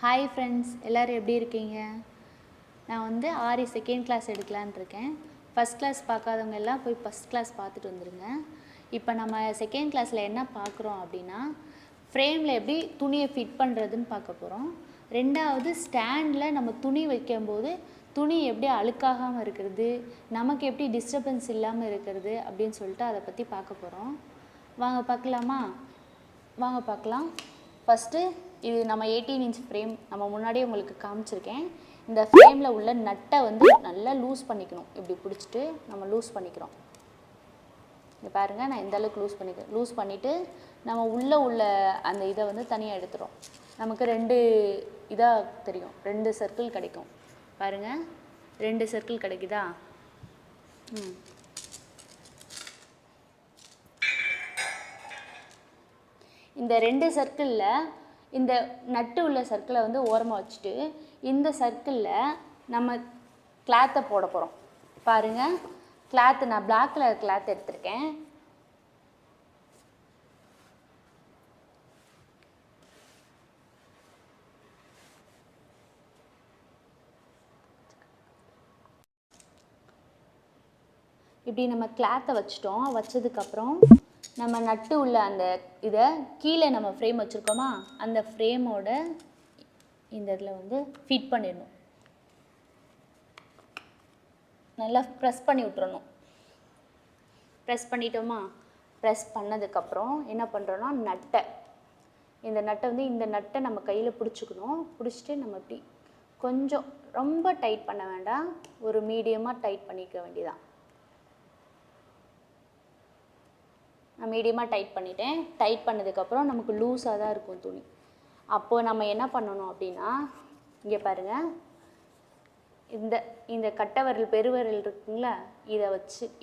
Hi friends, எல்லாரும் எப்படி இருக்கீங்க? நான் வந்து ஆரி செகண்ட் கிளாஸ் எடுக்கலாம்னு இருக்கேன். ஃபர்ஸ்ட் கிளாஸ் பார்க்காதவங்க எல்லாம் போய் ஃபர்ஸ்ட் கிளாஸ் பார்த்துட்டு வந்துருங்க. இப்போ நம்ம செகண்ட் கிளாஸ்ல என்ன பார்க்குறோம் அப்படின்னா ஃப்ரேம்ல எப்படி துணியை ஃபிட் பண்ணுறதுன்னு பார்க்க போகிறோம். ரெண்டாவது ஸ்டாண்டில் நம்ம துணி வைக்கும்போது துணி எப்படி அழுக்காகாமல் இருக்கிறது, நமக்கு எப்படி டிஸ்டர்பன்ஸ் இல்லாமல் இருக்கிறது அப்படின்னு சொல்லிட்டு அதை பற்றி பார்க்க போகிறோம். வாங்க பார்க்கலாமா? வாங்க பார்க்கலாம். ஃபஸ்ட்டு இது நம்ம 18 இன்ச் ஃப்ரேம் நம்ம முன்னாடியே உங்களுக்கு காமிச்சிருக்கேன். இந்த ஃப்ரேமில் உள்ள நட்டை வந்து நல்லா லூஸ் பண்ணிக்கணும். இப்படி பிடிச்சிட்டு நம்ம லூஸ் பண்ணிக்கிறோம். இங்கே பாருங்கள், நான் இந்த அளவுக்கு லூஸ் பண்ணிக்கிறேன். லூஸ் பண்ணிவிட்டு நம்ம உள்ளே உள்ள அந்த இதை வந்து தனியாக எடுத்துகிறோம். நமக்கு 2 இதாக தெரியும், 2 சர்க்கிள் கிடைக்கும். பாருங்கள், 2 சர்க்கிள் கிடைக்குதா? இந்த 2 சர்க்கிளில் இந்த நட்டு உள்ள சர்க்கிளை வந்து ஓரமாக வச்சுட்டு இந்த சர்க்கிளில் நம்ம கிளாத்தை போட போகிறோம். பாருங்கள், கிளாத்து நான் பிளாக் கலர் கிளாத் எடுத்திருக்கேன். இப்படி நம்ம கிளாத்தை வச்சிட்டோம். வச்சதுக்கப்புறம் நம்ம நட்டு உள்ள அந்த இதை கீழே நம்ம ஃப்ரேம் வச்சுருக்கோமா, அந்த ஃப்ரேமோட இந்த இதில் வந்து ஃபிட் பண்ணிடணும். நல்லா ப்ரெஸ் பண்ணி விட்டுறணும். ப்ரெஸ் பண்ணிட்டோமா? ப்ரெஸ் பண்ணதுக்கப்புறம் என்ன பண்ணுறோன்னா இந்த நட்டை வந்து இந்த நட்டை நம்ம கையில் பிடிச்சிக்கணும். பிடிச்சிட்டு நம்ம இப்படி கொஞ்சம் ரொம்ப டைட் பண்ண வேண்டாம், ஒரு மீடியமாக டைட் பண்ணிக்க வேண்டியதான். நான் மீடியமாக டைட் பண்ணிட்டேன். டைட் பண்ணதுக்கப்புறம் நமக்கு லூஸாக தான் இருக்கும் துணி. அப்போது நம்ம என்ன பண்ணணும் அப்படின்னா, இங்கே பாருங்கள், இந்த கட்டை விரல் பெருவிரல் இருக்குங்களா,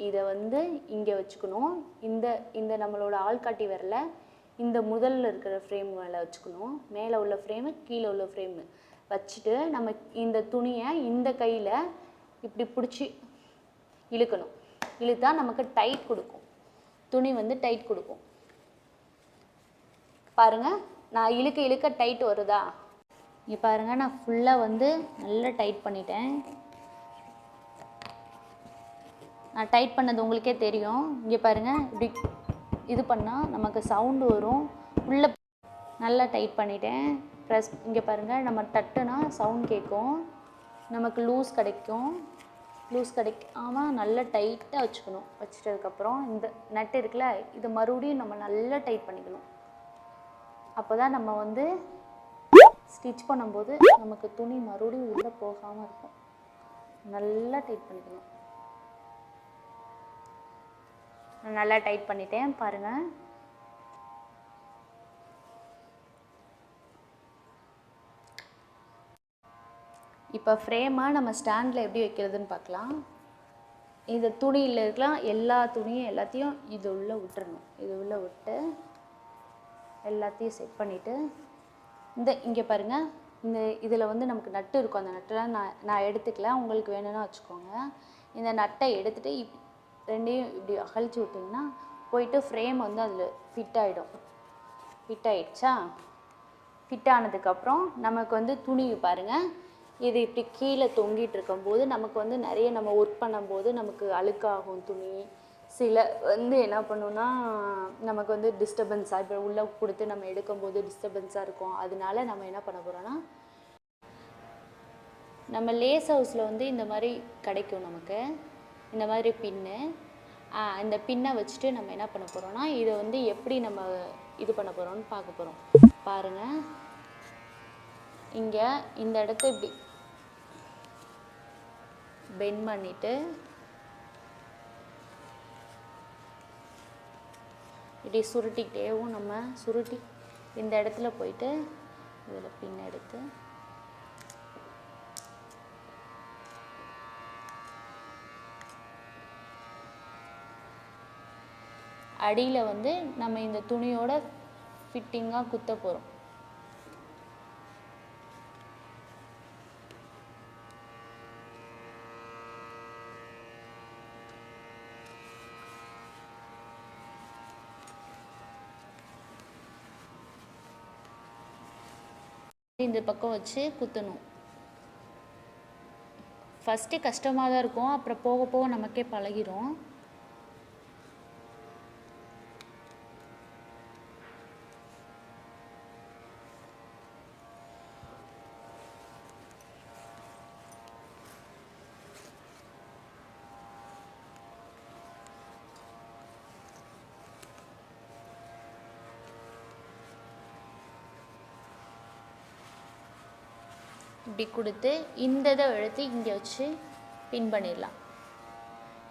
இதை வந்து இங்கே வச்சுக்கணும். இந்த நம்மளோட ஆள்காட்டி விரலை இந்த முதல்ல இருக்கிற ஃப்ரேம் மேலே வச்சுக்கணும். மேலே உள்ள ஃப்ரேமு கீழே உள்ள ஃப்ரேமு வச்சுட்டு நம்ம இந்த துணியை இந்த கையில் இப்படி பிடிச்சி இழுக்கணும். இழுத்தா நமக்கு டைட் கொடுக்கும், துணி வந்து டைட் கொடுக்கும். பாருங்கள், நான் இழுக்க டைட் வருதா? இங்கே பாருங்கள், நான் ஃபுல்லாக வந்து நல்லா டைட் பண்ணிட்டேன். நான் டைட் பண்ணது உங்களுக்கே தெரியும். இங்கே பாருங்கள், இப்படி இது பண்ணால் நமக்கு சவுண்டு வரும். உள்ளே நல்லா டைட் பண்ணிட்டேன். ப்ரெஸ் இங்கே பாருங்கள், நம்ம தட்டுனா சவுண்ட் கேட்கும், நமக்கு லூஸ் கிடைக்கும். லூஸ் கிடைக்காமல் நல்லா டைட்டாக வச்சுக்கணும். வச்சுட்டதுக்கப்புறம் இந்த நட்டு இருக்குல்ல, இதை மறுபடியும் நம்ம நல்லா டைட் பண்ணிக்கணும். அப்போ தான் நம்ம வந்து ஸ்டிச் பண்ணும்போது நமக்கு துணி மறுபடியும் உள்ளே போகாமல் இருக்கும். நல்லா டைட் பண்ணிக்கணும். நான் நல்லா டைட் பண்ணிட்டேன். பாருங்கள், இப்போ ஃப்ரேமை நம்ம ஸ்டாண்டில் எப்படி வைக்கிறதுன்னு பார்க்கலாம். இந்த துணியில் இருக்கலாம் எல்லா துணியும் எல்லாத்தையும் இது உள்ளே விட்டுறணும். இது உள்ளே விட்டு எல்லாத்தையும் செட் பண்ணிவிட்டு இங்கே பாருங்கள், இதில் வந்து நமக்கு நட்டு இருக்கும். அந்த நட்டெல்லாம் நான் எடுத்துக்கல, உங்களுக்கு வேணும்னா வச்சுக்கோங்க. இந்த நட்டை எடுத்துகிட்டு ரெண்டையும் இப்படி அகழிச்சு விட்டிங்கன்னா போயிட்டு ஃப்ரேம் வந்து அதில் ஃபிட் ஆகிடும். ஃபிட் ஆகிடுச்சா? ஃபிட் ஆனதுக்கப்புறம் நமக்கு வந்து துணி பாருங்கள், இது இப்படி கீழே தொங்கிட்டு இருக்கும்போது நமக்கு வந்து நிறைய நம்ம ஒர்க் பண்ணும்போது நமக்கு அழுக்காகும் துணி. சில வந்து என்ன பண்ணுன்னா நமக்கு வந்து டிஸ்டர்பன்ஸாக இப்போ உள்ளே கொடுத்து நம்ம எடுக்கும்போது டிஸ்டர்பன்ஸாக இருக்கும். அதனால நம்ம என்ன பண்ண போகிறோன்னா, நம்ம லேஸ் ஹவுஸில் வந்து இந்த மாதிரி கிடைக்கும் நமக்கு, இந்த மாதிரி பின்னு. இந்த பின்னை வச்சுட்டு நம்ம என்ன பண்ண போகிறோன்னா, இதை வந்து எப்படி நம்ம இது பண்ண போகிறோம்னு பார்க்க போகிறோம். பாருங்கள், இங்கே இந்த இடத்த இப்படி பெண்ட் பண்ணிவிட்டு இப்படி சுருட்டிக்கிட்டேவும் நம்ம சுருட்டி இந்த இடத்துல போயிட்டு இதில் பின் எடுத்து அடியில் வந்து நம்ம இந்த துணியோட ஃபிட்டிங்காக குத்த போகிறோம். இந்த பக்கம் வச்சு குத்தணும். ஃபஸ்ட்டு கஷ்டமாக தான் இருக்கும், அப்புறம் போக போக நமக்கே பழகிடும். இப்படி கொடுத்து இந்த இதை எடுத்து இங்கே வச்சு பின் பண்ணிடலாம்.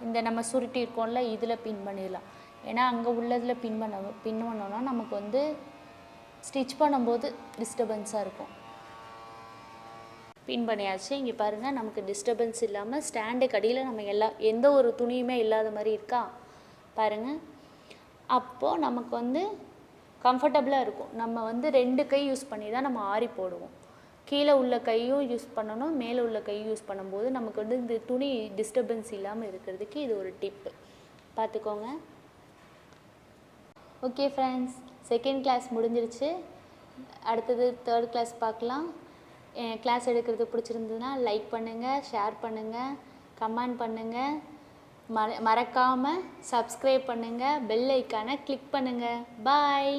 இந்த நம்ம சுருட்டி இருக்கோம்ல இதில் பின் பண்ணிடலாம். ஏன்னா அங்கே உள்ளதில் பின் பண்ணோன்னா நமக்கு வந்து ஸ்டிச் பண்ணும்போது டிஸ்டர்பன்ஸாக இருக்கும். பின் பண்ணியாச்சு. இங்கே பாருங்கள், நமக்கு டிஸ்டர்பன்ஸ் இல்லாமல் ஸ்டாண்டுக்கு அடியில் நம்ம எந்த ஒரு துணியுமே இல்லாத மாதிரி இருக்கா பாருங்கள். அப்போது நமக்கு வந்து கம்ஃபர்டபுளாக இருக்கும். நம்ம வந்து 2 கை யூஸ் பண்ணி தான் நம்ம ஆரி போடுவோம். கீழே உள்ள கையும் யூஸ் பண்ணணும், மேலே உள்ள கையும் யூஸ் பண்ணும்போது நமக்கு வந்து இந்த துணி டிஸ்டர்பன்ஸ் இல்லாமல் இருக்கிறதுக்கு இது ஒரு டிப்பு, பார்த்துக்கோங்க. ஓகே ஃப்ரெண்ட்ஸ், செகண்ட் கிளாஸ் முடிஞ்சிருச்சு. அடுத்தது தேர்ட் கிளாஸ் பார்க்கலாம். கிளாஸ் எடுக்கிறது பிடிச்சிருந்ததுன்னா லைக் பண்ணுங்கள், ஷேர் பண்ணுங்கள், கமெண்ட் பண்ணுங்கள், மறக்காமல் சப்ஸ்கிரைப் பண்ணுங்கள், பெல் ஐக்கானை கிளிக் பண்ணுங்கள். பாய்.